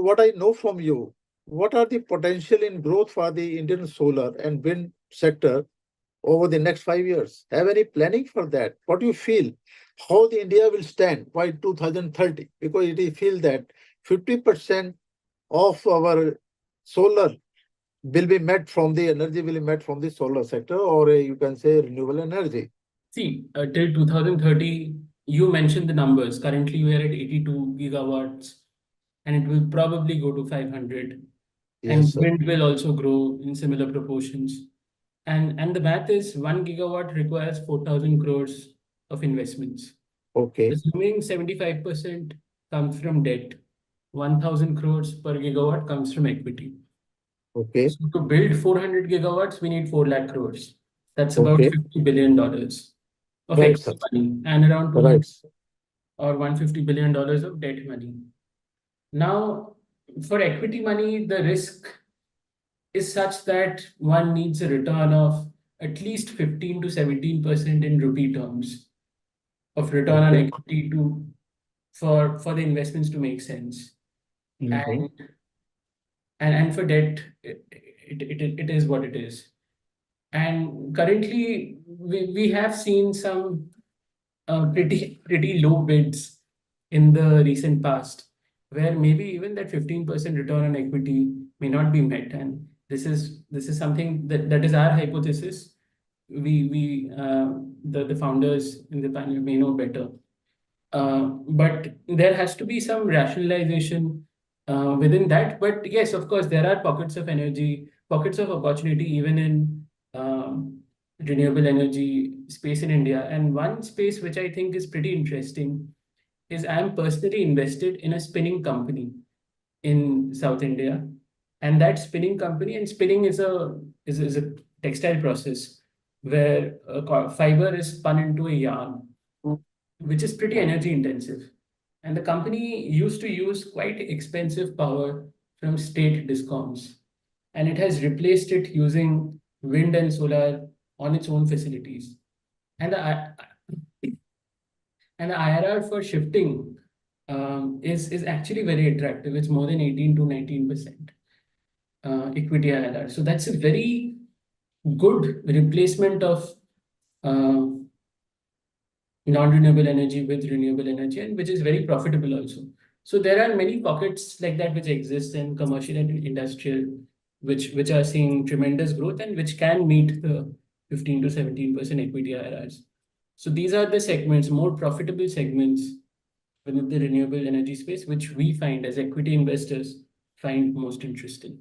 what I know from you, what are the potential in growth for the Indian solar and wind sector over the next 5 years? Have any planning for that? What do you feel? How the India will stand by 2030? Because it feel that 50% of our solar will be met from the energy will be met from the solar sector, or you can say renewable energy. See, till 2030, you mentioned the numbers. Currently, we are at 82 gigawatts, and it will probably go to 500. And Yes, sir. wind will also grow in similar proportions. And the math is 1 gigawatt requires 4,000 crores of investments. Okay. Assuming 75% comes from debt, 1,000 crores per gigawatt comes from equity. Okay. So to build 400 gigawatts, we need 4 lakh crores. That's about Okay. $50 billion of Right, sir. equity money and around Right. 200 or $150 billion of debt money. Now, for equity money, the risk is such that one needs a return of at least 15 to 17% in rupee terms of return on Okay. equity for the investments to make sense. Mm-hmm. And for debt, it is what it is. And currently, we have seen some pretty low bids in the recent past, where maybe even that 15% return on equity may not be met. And this is something that is our hypothesis. The founders in the panel may know better. But there has to be some rationalization within that. But yes, of course, there are pockets of energy, pockets of opportunity, even in renewable energy space in India. And one space which I think is pretty interesting is I'm personally invested in a spinning company in South India. And that spinning company, and spinning is a textile process where fiber is spun into a yarn, which is pretty energy intensive. And the company used to use quite expensive power from state discoms, and it has replaced it using wind and solar on its own facilities. And the IRR for shifting is actually very attractive. It's more than 18 to 19% equity IRR. So that's a very good replacement of uh, non-renewable energy with renewable energy, and which is very profitable also. So there are many pockets like that which exist in commercial and industrial, which are seeing tremendous growth and which can meet the 15 to 17% equity IRRs. So these are the segments, more profitable segments within the renewable energy space, which we find as equity investors find most interesting.